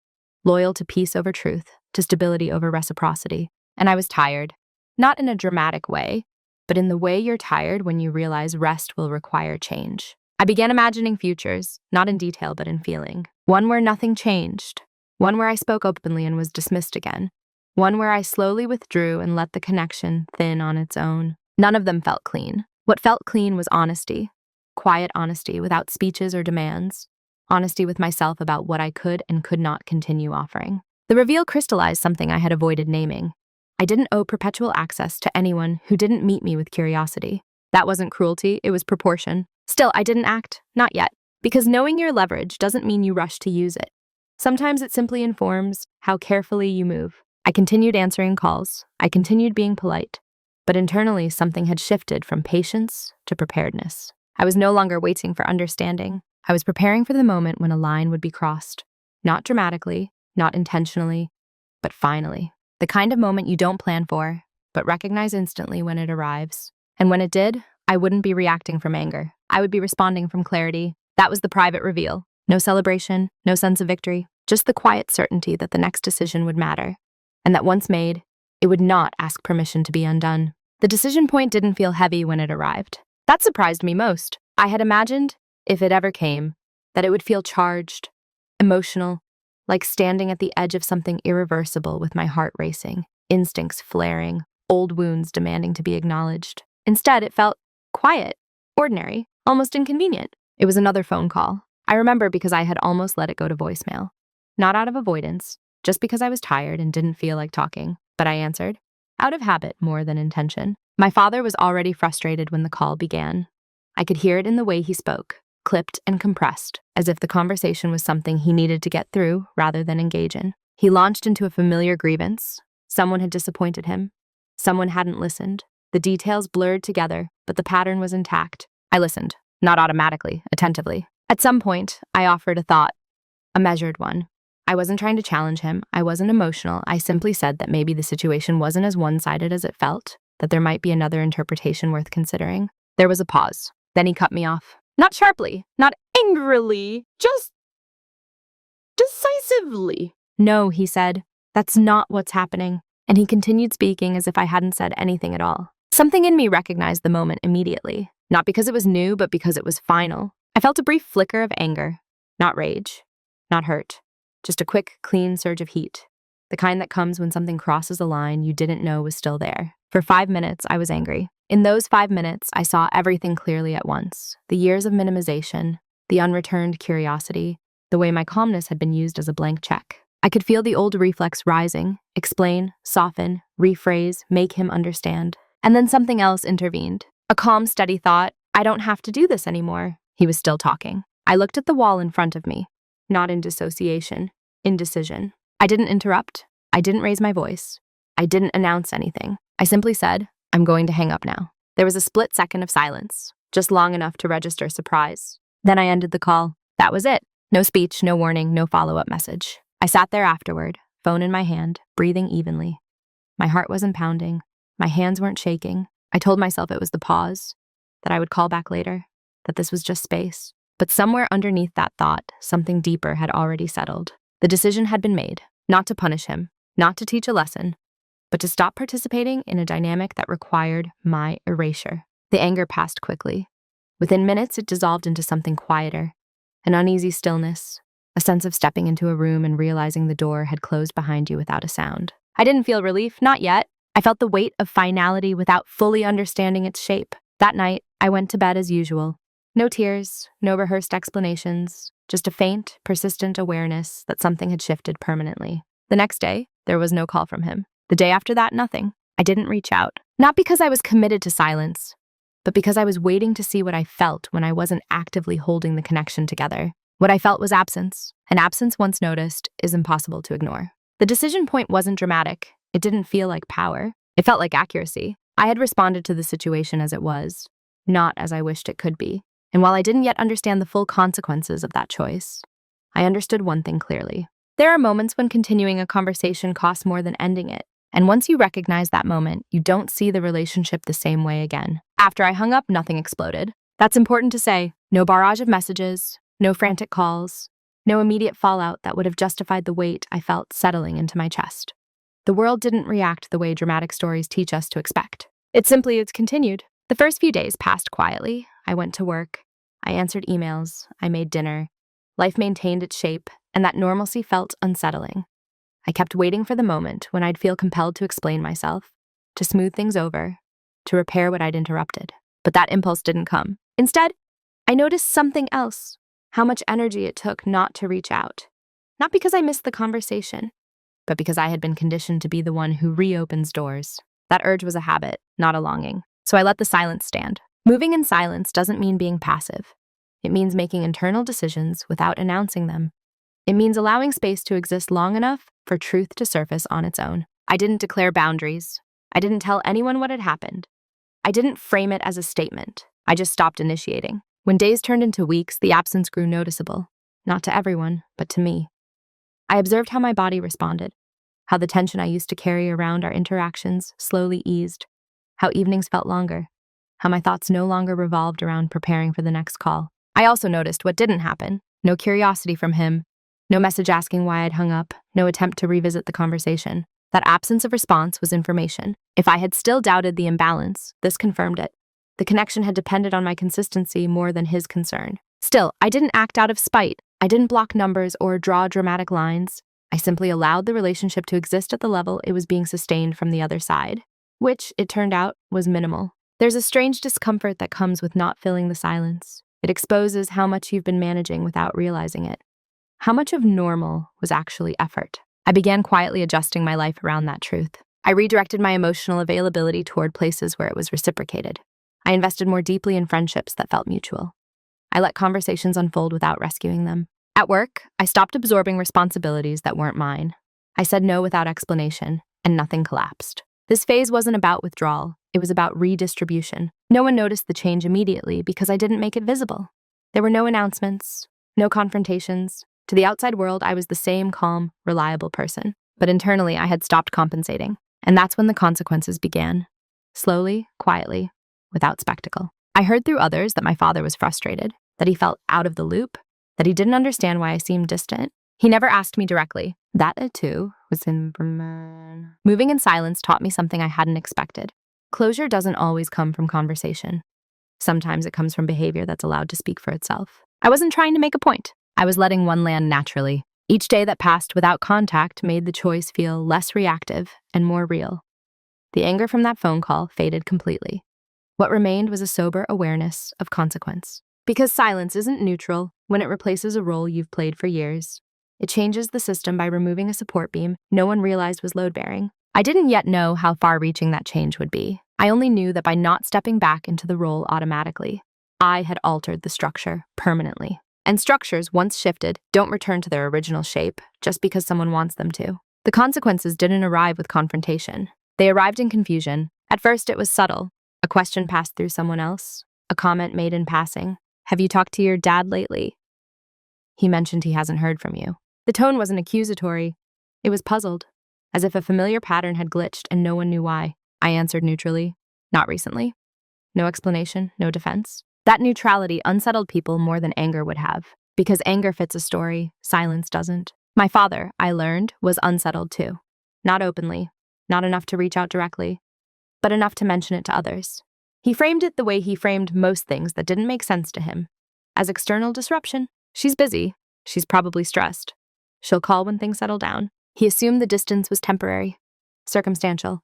Speaker 1: Loyal to peace over truth, to stability over reciprocity. And I was tired. Not in a dramatic way, but in the way you're tired when you realize rest will require change. I began imagining futures, not in detail but in feeling. One where nothing changed. One where I spoke openly and was dismissed again. One where I slowly withdrew and let the connection thin on its own. None of them felt clean. What felt clean was honesty. Quiet honesty without speeches or demands. Honesty with myself about what I could and could not continue offering. The reveal crystallized something I had avoided naming. I didn't owe perpetual access to anyone who didn't meet me with curiosity. That wasn't cruelty, it was proportion. Still, I didn't act, not yet, because knowing your leverage doesn't mean you rush to use it. Sometimes it simply informs how carefully you move. I continued answering calls. I continued being polite. But internally, something had shifted from patience to preparedness. I was no longer waiting for understanding. I was preparing for the moment when a line would be crossed. Not dramatically, not intentionally, but finally. The kind of moment you don't plan for, but recognize instantly when it arrives. And when it did, I wouldn't be reacting from anger. I would be responding from clarity. That was the private reveal. No celebration, no sense of victory, just the quiet certainty that the next decision would matter, and that once made, it would not ask permission to be undone. The decision point didn't feel heavy when it arrived. That surprised me most. I had imagined, if it ever came, that it would feel charged, emotional, like standing at the edge of something irreversible with my heart racing, instincts flaring, old wounds demanding to be acknowledged. Instead, it felt quiet, ordinary, almost inconvenient. It was another phone call. I remember because I had almost let it go to voicemail. Not out of avoidance, just because I was tired and didn't feel like talking, but I answered, out of habit more than intention. My father was already frustrated when the call began. I could hear it in the way he spoke, clipped and compressed, as if the conversation was something he needed to get through rather than engage in. He launched into a familiar grievance. Someone had disappointed him. Someone hadn't listened. The details blurred together, but the pattern was intact. I listened, not automatically, attentively. At some point, I offered a thought, a measured one. I wasn't trying to challenge him. I wasn't emotional. I simply said that maybe the situation wasn't as one-sided as it felt, that there might be another interpretation worth considering. There was a pause. Then he cut me off. Not sharply, not angrily, just decisively. No, he said, that's not what's happening. And he continued speaking as if I hadn't said anything at all. Something in me recognized the moment immediately, not because it was new, but because it was final. I felt a brief flicker of anger, not rage, not hurt, just a quick, clean surge of heat, the kind that comes when something crosses a line you didn't know was still there. For 5 minutes, I was angry. In those 5 minutes, I saw everything clearly at once. The years of minimization, the unreturned curiosity, the way my calmness had been used as a blank check. I could feel the old reflex rising, explain, soften, rephrase, make him understand. And then something else intervened. A calm, steady thought, I don't have to do this anymore. He was still talking. I looked at the wall in front of me, not in dissociation, indecision. I didn't interrupt. I didn't raise my voice. I didn't announce anything. I simply said, I'm going to hang up now. There was a split second of silence, just long enough to register surprise. Then I ended the call. That was it. No speech, no warning, no follow-up message. I sat there afterward, phone in my hand, breathing evenly. My heart wasn't pounding. My hands weren't shaking. I told myself it was the pause, that I would call back later, that this was just space. But somewhere underneath that thought, something deeper had already settled. The decision had been made, not to punish him, not to teach a lesson, but to stop participating in a dynamic that required my erasure. The anger passed quickly. Within minutes, it dissolved into something quieter, an uneasy stillness, a sense of stepping into a room and realizing the door had closed behind you without a sound. I didn't feel relief, not yet. I felt the weight of finality without fully understanding its shape. That night, I went to bed as usual. No tears, no rehearsed explanations, just a faint, persistent awareness that something had shifted permanently. The next day, there was no call from him. The day after that, nothing. I didn't reach out. Not because I was committed to silence, but because I was waiting to see what I felt when I wasn't actively holding the connection together. What I felt was absence, and absence once noticed is impossible to ignore. The decision point wasn't dramatic. It didn't feel like power. It felt like accuracy. I had responded to the situation as it was, not as I wished it could be. And while I didn't yet understand the full consequences of that choice, I understood one thing clearly. There are moments when continuing a conversation costs more than ending it. And once you recognize that moment, you don't see the relationship the same way again. After I hung up, nothing exploded. That's important to say. No barrage of messages, no frantic calls, no immediate fallout that would have justified the weight I felt settling into my chest. The world didn't react the way dramatic stories teach us to expect. It's continued. The first few days passed quietly. I went to work. I answered emails. I made dinner. Life maintained its shape, and that normalcy felt unsettling. I kept waiting for the moment when I'd feel compelled to explain myself, to smooth things over, to repair what I'd interrupted. But that impulse didn't come. Instead, I noticed something else, how much energy it took not to reach out. Not because I missed the conversation, but because I had been conditioned to be the one who reopens doors. That urge was a habit, not a longing. So I let the silence stand. Moving in silence doesn't mean being passive. It means making internal decisions without announcing them. It means allowing space to exist long enough for truth to surface on its own. I didn't declare boundaries. I didn't tell anyone what had happened. I didn't frame it as a statement. I just stopped initiating. When days turned into weeks, the absence grew noticeable. Not to everyone, but to me. I observed how my body responded, how the tension I used to carry around our interactions slowly eased, how evenings felt longer, how my thoughts no longer revolved around preparing for the next call. I also noticed what didn't happen. No curiosity from him, no message asking why I'd hung up, no attempt to revisit the conversation. That absence of response was information. If I had still doubted the imbalance, this confirmed it. The connection had depended on my consistency more than his concern. Still, I didn't act out of spite. I didn't block numbers or draw dramatic lines. I simply allowed the relationship to exist at the level it was being sustained from the other side, which, it turned out, was minimal. There's a strange discomfort that comes with not filling the silence. It exposes how much you've been managing without realizing it. How much of normal was actually effort? I began quietly adjusting my life around that truth. I redirected my emotional availability toward places where it was reciprocated. I invested more deeply in friendships that felt mutual. I let conversations unfold without rescuing them. At work, I stopped absorbing responsibilities that weren't mine. I said no without explanation, and nothing collapsed. This phase wasn't about withdrawal. It was about redistribution. No one noticed the change immediately because I didn't make it visible. There were no announcements, no confrontations. To the outside world, I was the same calm, reliable person. But internally, I had stopped compensating. And that's when the consequences began. Slowly, quietly, without spectacle. I heard through others that my father was frustrated, that he felt out of the loop, that he didn't understand why I seemed distant. He never asked me directly. That, too, was in Berman. Moving in silence taught me something I hadn't expected. Closure doesn't always come from conversation. Sometimes it comes from behavior that's allowed to speak for itself. I wasn't trying to make a point. I was letting one land naturally. Each day that passed without contact made the choice feel less reactive and more real. The anger from that phone call faded completely. What remained was a sober awareness of consequence. Because silence isn't neutral when it replaces a role you've played for years. It changes the system by removing a support beam no one realized was load-bearing. I didn't yet know how far-reaching that change would be. I only knew that by not stepping back into the role automatically, I had altered the structure permanently. And structures, once shifted, don't return to their original shape just because someone wants them to. The consequences didn't arrive with confrontation. They arrived in confusion. At first, it was subtle. A question passed through someone else. A comment made in passing. Have you talked to your dad lately? He mentioned he hasn't heard from you. The tone wasn't accusatory. It was puzzled, as if a familiar pattern had glitched and no one knew why. I answered neutrally. Not recently. No explanation, no defense. That neutrality unsettled people more than anger would have, because anger fits a story, silence doesn't. My father, I learned, was unsettled too. Not openly, not enough to reach out directly, but enough to mention it to others. He framed it the way he framed most things that didn't make sense to him, as external disruption. She's busy. She's probably stressed. She'll call when things settle down. He assumed the distance was temporary, circumstantial.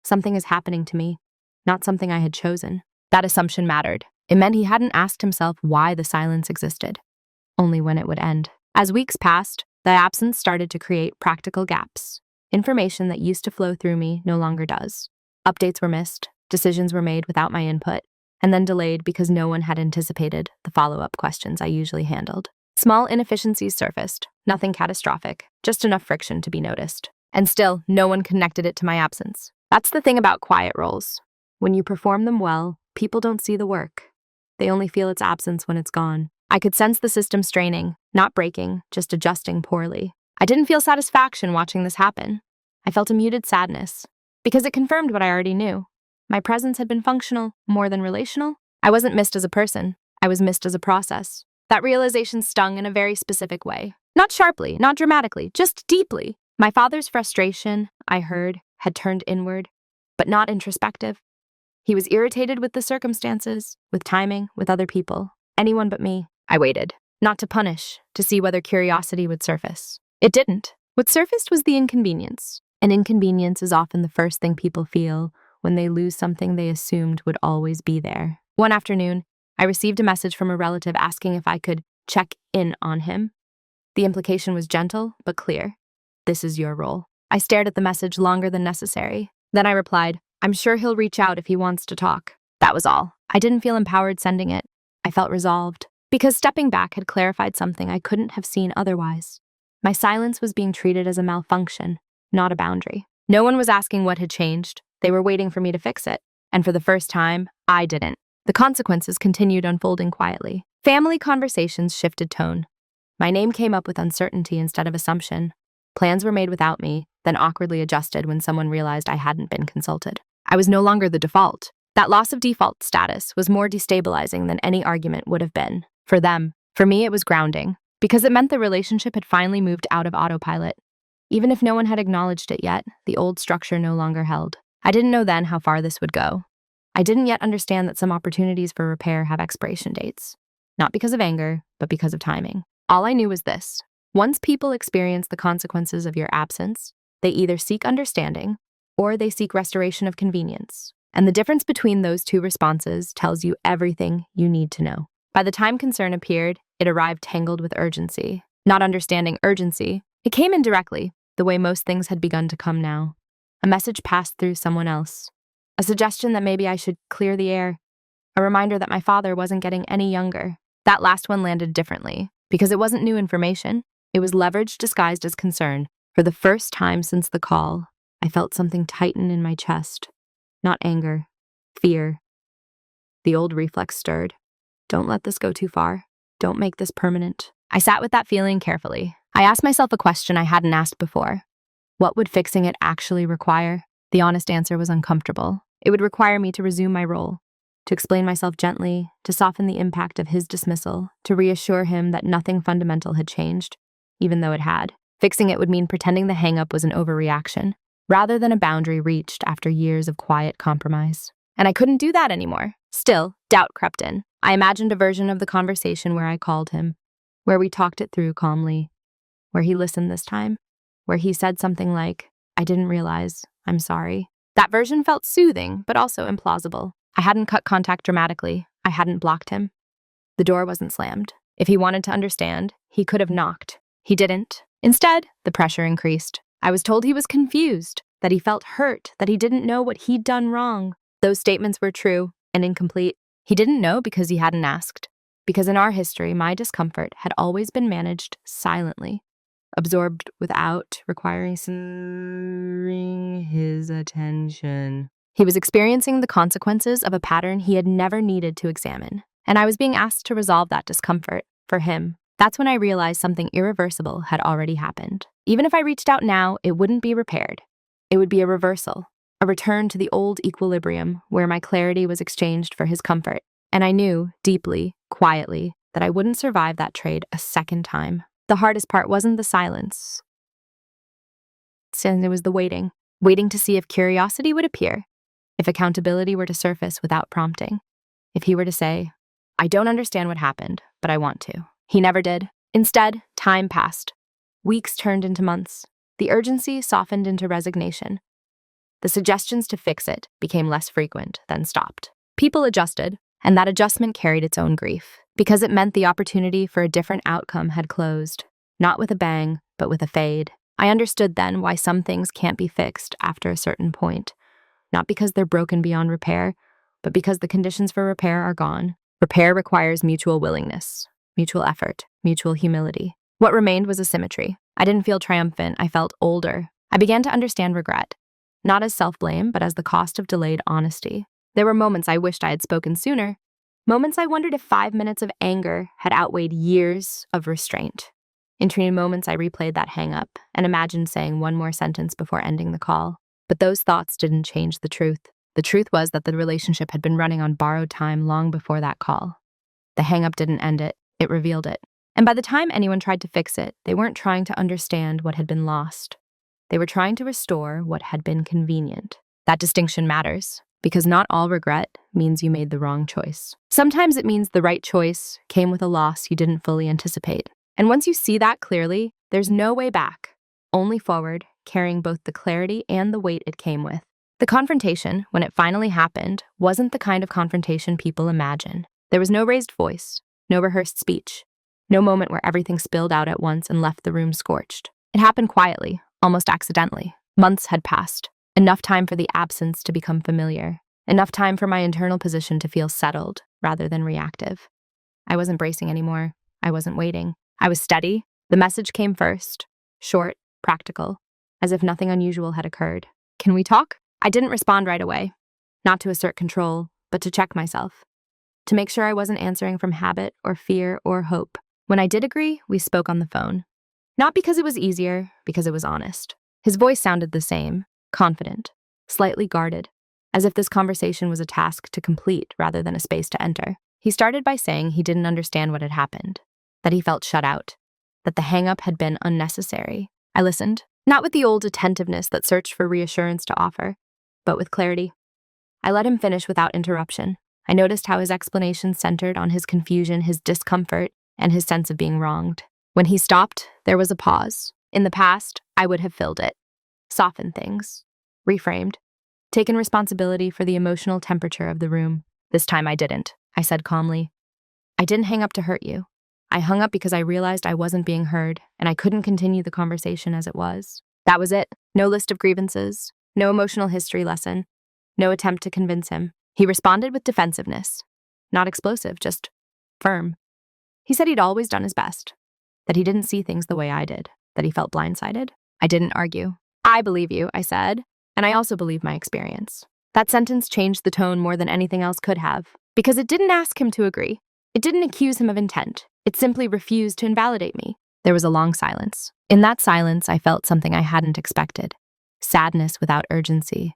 Speaker 1: Something is happening to me, not something I had chosen. That assumption mattered. It meant he hadn't asked himself why the silence existed, only when it would end. As weeks passed, the absence started to create practical gaps. Information that used to flow through me no longer does. Updates were missed, decisions were made without my input, and then delayed because no one had anticipated the follow-up questions I usually handled. Small inefficiencies surfaced, nothing catastrophic, just enough friction to be noticed. And still, no one connected it to my absence. That's the thing about quiet roles. When you perform them well, people don't see the work. They only feel its absence when it's gone. I could sense the system straining, not breaking, just adjusting poorly. I didn't feel satisfaction watching this happen. I felt a muted sadness, because it confirmed what I already knew. My presence had been functional more than relational. I wasn't missed as a person. I was missed as a process. That realization stung in a very specific way. Not sharply, not dramatically, just deeply. My father's frustration, I heard, had turned inward, but not introspective. He was irritated with the circumstances, with timing, with other people. Anyone but me. I waited. Not to punish, to see whether curiosity would surface. It didn't. What surfaced was the inconvenience. And inconvenience is often the first thing people feel when they lose something they assumed would always be there. One afternoon, I received a message from a relative asking if I could check in on him. The implication was gentle, but clear. This is your role. I stared at the message longer than necessary. Then I replied, I'm sure he'll reach out if he wants to talk. That was all. I didn't feel empowered sending it. I felt resolved, because stepping back had clarified something I couldn't have seen otherwise. My silence was being treated as a malfunction, not a boundary. No one was asking what had changed. They were waiting for me to fix it. And for the first time, I didn't. The consequences continued unfolding quietly. Family conversations shifted tone. My name came up with uncertainty instead of assumption. Plans were made without me, then awkwardly adjusted when someone realized I hadn't been consulted. I was no longer the default. That loss of default status was more destabilizing than any argument would have been. For them. For me, it was grounding, because it meant the relationship had finally moved out of autopilot. Even if no one had acknowledged it yet, the old structure no longer held. I didn't know then how far this would go. I didn't yet understand that some opportunities for repair have expiration dates. Not because of anger, but because of timing. All I knew was this. Once people experience the consequences of your absence, they either seek understanding or they seek restoration of convenience. And the difference between those two responses tells you everything you need to know. By the time concern appeared, it arrived tangled with urgency. Not understanding urgency, it came indirectly, the way most things had begun to come now. A message passed through someone else. A suggestion that maybe I should clear the air. A reminder that my father wasn't getting any younger. That last one landed differently, because it wasn't new information. It was leverage disguised as concern. For the first time since the call, I felt something tighten in my chest. Not anger, fear. The old reflex stirred. Don't let this go too far. Don't make this permanent. I sat with that feeling carefully. I asked myself a question I hadn't asked before. What would fixing it actually require? The honest answer was uncomfortable. It would require me to resume my role, to explain myself gently, to soften the impact of his dismissal, to reassure him that nothing fundamental had changed, even though it had. Fixing it would mean pretending the hang-up was an overreaction, rather than a boundary reached after years of quiet compromise. And I couldn't do that anymore. Still, doubt crept in. I imagined a version of the conversation where I called him, where we talked it through calmly, where he listened this time, where he said something like, I didn't realize, I'm sorry. That version felt soothing, but also implausible. I hadn't cut contact dramatically. I hadn't blocked him. The door wasn't slammed. If he wanted to understand, he could have knocked. He didn't. Instead, the pressure increased. I was told he was confused, that he felt hurt, that he didn't know what he'd done wrong. Those statements were true and incomplete. He didn't know because he hadn't asked. Because in our history, my discomfort had always been managed silently, absorbed without requiring his attention. He was experiencing the consequences of a pattern he had never needed to examine, and I was being asked to resolve that discomfort for him. That's when I realized something irreversible had already happened. Even if I reached out now, it wouldn't be repaired. It would be a reversal, a return to the old equilibrium where my clarity was exchanged for his comfort. And I knew, deeply, quietly, that I wouldn't survive that trade a second time. The hardest part wasn't the silence. It was the waiting. Waiting to see if curiosity would appear, if accountability were to surface without prompting, if he were to say, I don't understand what happened, but I want to. He never did. Instead, time passed. Weeks turned into months. The urgency softened into resignation. The suggestions to fix it became less frequent, then stopped. People adjusted, and that adjustment carried its own grief, because it meant the opportunity for a different outcome had closed, not with a bang, but with a fade. I understood then why some things can't be fixed after a certain point, not because they're broken beyond repair, but because the conditions for repair are gone. Repair requires mutual willingness, mutual effort, mutual humility. What remained was asymmetry. I didn't feel triumphant, I felt older. I began to understand regret, not as self-blame, but as the cost of delayed honesty. There were moments I wished I had spoken sooner, moments I wondered if 5 minutes of anger had outweighed years of restraint. In between moments, I replayed that hang-up and imagined saying one more sentence before ending the call. But those thoughts didn't change the truth. The truth was that the relationship had been running on borrowed time long before that call. The hang-up didn't end it, it revealed it. And by the time anyone tried to fix it, they weren't trying to understand what had been lost. They were trying to restore what had been convenient. That distinction matters, because not all regret means you made the wrong choice. Sometimes it means the right choice came with a loss you didn't fully anticipate. And once you see that clearly, there's no way back, only forward, carrying both the clarity and the weight it came with. The confrontation, when it finally happened, wasn't the kind of confrontation people imagine. There was no raised voice, no rehearsed speech, no moment where everything spilled out at once and left the room scorched. It happened quietly, almost accidentally. Months had passed, enough time for the absence to become familiar, enough time for my internal position to feel settled rather than reactive. I wasn't bracing anymore. I wasn't waiting. I was steady. The message came first, short, practical, as if nothing unusual had occurred. "Can we talk?" I didn't respond right away, not to assert control, but to check myself, to make sure I wasn't answering from habit or fear or hope. When I did agree, we spoke on the phone. Not because it was easier, because it was honest. His voice sounded the same, confident, slightly guarded, as if this conversation was a task to complete rather than a space to enter. He started by saying he didn't understand what had happened, that he felt shut out, that the hang-up had been unnecessary. I listened, not with the old attentiveness that searched for reassurance to offer, but with clarity. I let him finish without interruption. I noticed how his explanation centered on his confusion, his discomfort, and his sense of being wronged. When he stopped, there was a pause. In the past, I would have filled it, softened things, reframed, taken responsibility for the emotional temperature of the room. This time I didn't. I said calmly, "I didn't hang up to hurt you. I hung up because I realized I wasn't being heard, and I couldn't continue the conversation as it was." That was it. No list of grievances, no emotional history lesson, no attempt to convince him. He responded with defensiveness. Not explosive, just firm. He said he'd always done his best, that he didn't see things the way I did, that he felt blindsided. I didn't argue. "I believe you," I said, "and I also believe my experience." That sentence changed the tone more than anything else could have, because it didn't ask him to agree. It didn't accuse him of intent. It simply refused to invalidate me. There was a long silence. In that silence, I felt something I hadn't expected. Sadness without urgency.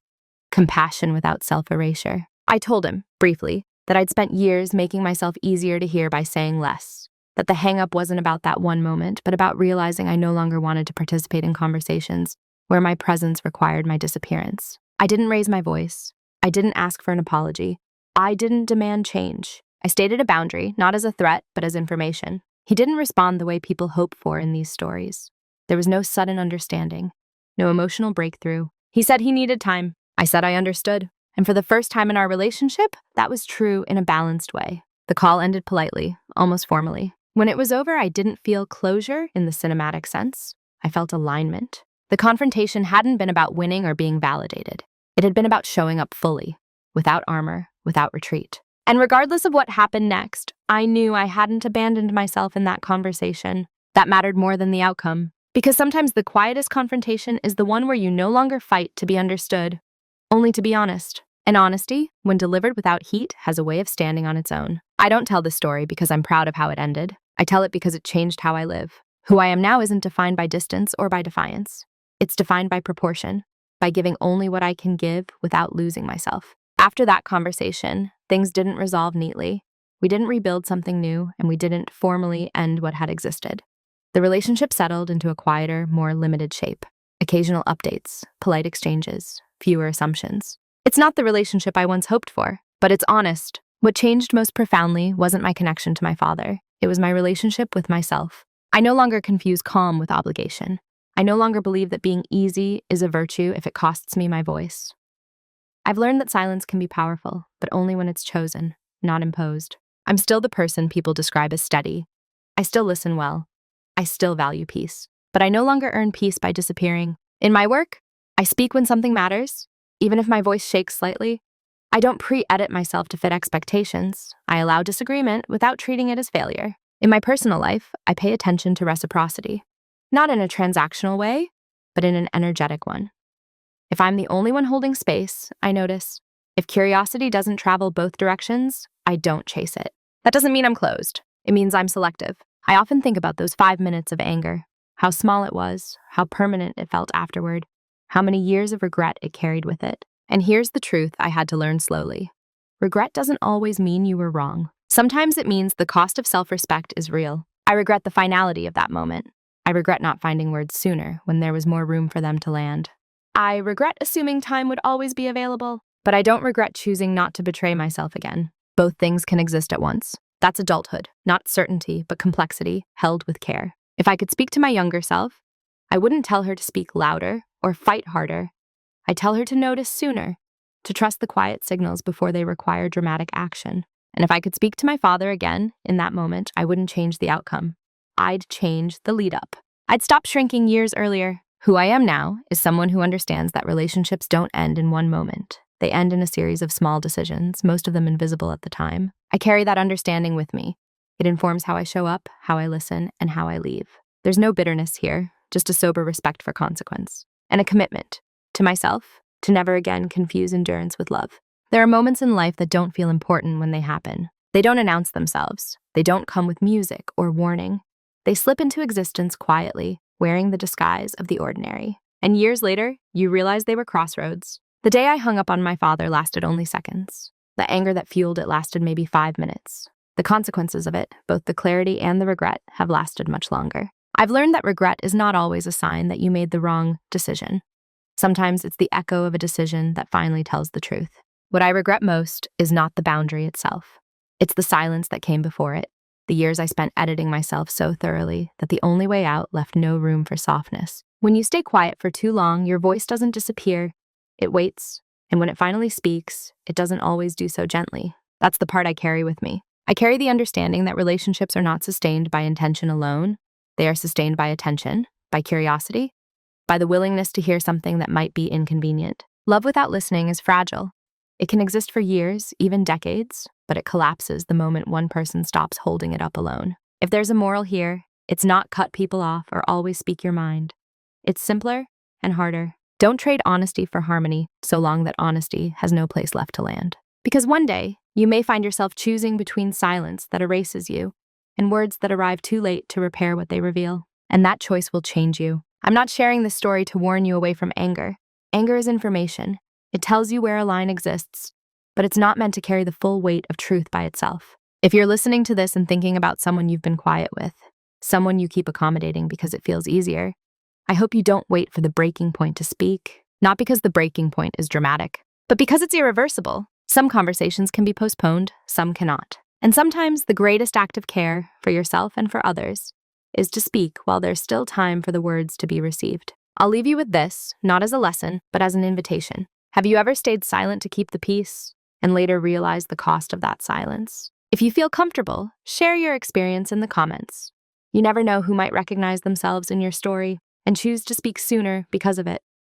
Speaker 1: Compassion without self-erasure. I told him, briefly, that I'd spent years making myself easier to hear by saying less. That the hang-up wasn't about that one moment, but about realizing I no longer wanted to participate in conversations where my presence required my disappearance. I didn't raise my voice. I didn't ask for an apology. I didn't demand change. I stated a boundary, not as a threat, but as information. He didn't respond the way people hope for in these stories. There was no sudden understanding, no emotional breakthrough. He said he needed time. I said I understood. And for the first time in our relationship, that was true in a balanced way. The call ended politely, almost formally. When it was over, I didn't feel closure in the cinematic sense. I felt alignment. The confrontation hadn't been about winning or being validated. It had been about showing up fully, without armor, without retreat. And regardless of what happened next, I knew I hadn't abandoned myself in that conversation. That mattered more than the outcome. Because sometimes the quietest confrontation is the one where you no longer fight to be understood, only to be honest. And honesty, when delivered without heat, has a way of standing on its own. I don't tell this story because I'm proud of how it ended. I tell it because it changed how I live. Who I am now isn't defined by distance or by defiance. It's defined by proportion, by giving only what I can give without losing myself. After that conversation, things didn't resolve neatly. We didn't rebuild something new, and we didn't formally end what had existed. The relationship settled into a quieter, more limited shape. Occasional updates, polite exchanges, fewer assumptions. It's not the relationship I once hoped for, but it's honest. What changed most profoundly wasn't my connection to my father. It was my relationship with myself. I no longer confuse calm with obligation. I no longer believe that being easy is a virtue if it costs me my voice. I've learned that silence can be powerful, but only when it's chosen, not imposed. I'm still the person people describe as steady. I still listen well. I still value peace. But I no longer earn peace by disappearing. In my work, I speak when something matters, even if my voice shakes slightly. I don't pre-edit myself to fit expectations. I allow disagreement without treating it as failure. In my personal life, I pay attention to reciprocity. Not in a transactional way, but in an energetic one. If I'm the only one holding space, I notice. If curiosity doesn't travel both directions, I don't chase it. That doesn't mean I'm closed. It means I'm selective. I often think about those 5 minutes of anger, how small it was, how permanent it felt afterward, how many years of regret it carried with it. And here's the truth I had to learn slowly. Regret doesn't always mean you were wrong. Sometimes it means the cost of self-respect is real. I regret the finality of that moment. I regret not finding words sooner when there was more room for them to land. I regret assuming time would always be available, but I don't regret choosing not to betray myself again. Both things can exist at once. That's adulthood, not certainty, but complexity, held with care. If I could speak to my younger self, I wouldn't tell her to speak louder or fight harder. I'd tell her to notice sooner, to trust the quiet signals before they require dramatic action. And if I could speak to my father again in that moment, I wouldn't change the outcome. I'd change the lead up. I'd stop shrinking years earlier. Who I am now is someone who understands that relationships don't end in one moment. They end in a series of small decisions, most of them invisible at the time. I carry that understanding with me. It informs how I show up, how I listen, and how I leave. There's no bitterness here, just a sober respect for consequence. And a commitment to myself to never again confuse endurance with love. There are moments in life that don't feel important when they happen. They don't announce themselves. They don't come with music or warning. They slip into existence quietly, wearing the disguise of the ordinary. And years later, you realize they were crossroads. The day I hung up on my father lasted only seconds. The anger that fueled it lasted maybe 5 minutes. The consequences of it, both the clarity and the regret, have lasted much longer. I've learned that regret is not always a sign that you made the wrong decision. Sometimes it's the echo of a decision that finally tells the truth. What I regret most is not the boundary itself. It's the silence that came before it. The years I spent editing myself so thoroughly that the only way out left no room for softness. When you stay quiet for too long, your voice doesn't disappear. It waits, and when it finally speaks, it doesn't always do so gently. That's the part I carry with me. I carry the understanding that relationships are not sustained by intention alone. They are sustained by attention, by curiosity, by the willingness to hear something that might be inconvenient. Love without listening is fragile. It can exist for years, even decades, but it collapses the moment one person stops holding it up alone. If there's a moral here, it's not cut people off or always speak your mind. It's simpler and harder. Don't trade honesty for harmony so long that honesty has no place left to land. Because one day, you may find yourself choosing between silence that erases you and words that arrive too late to repair what they reveal. And that choice will change you. I'm not sharing this story to warn you away from anger. Anger is information. It tells you where a line exists, but it's not meant to carry the full weight of truth by itself. If you're listening to this and thinking about someone you've been quiet with, someone you keep accommodating because it feels easier, I hope you don't wait for the breaking point to speak. Not because the breaking point is dramatic, but because it's irreversible. Some conversations can be postponed, some cannot. And sometimes the greatest act of care for yourself and for others is to speak while there's still time for the words to be received. I'll leave you with this, not as a lesson, but as an invitation. Have you ever stayed silent to keep the peace and later realized the cost of that silence? If you feel comfortable, share your experience in the comments. You never know who might recognize themselves in your story and choose to speak sooner because of it.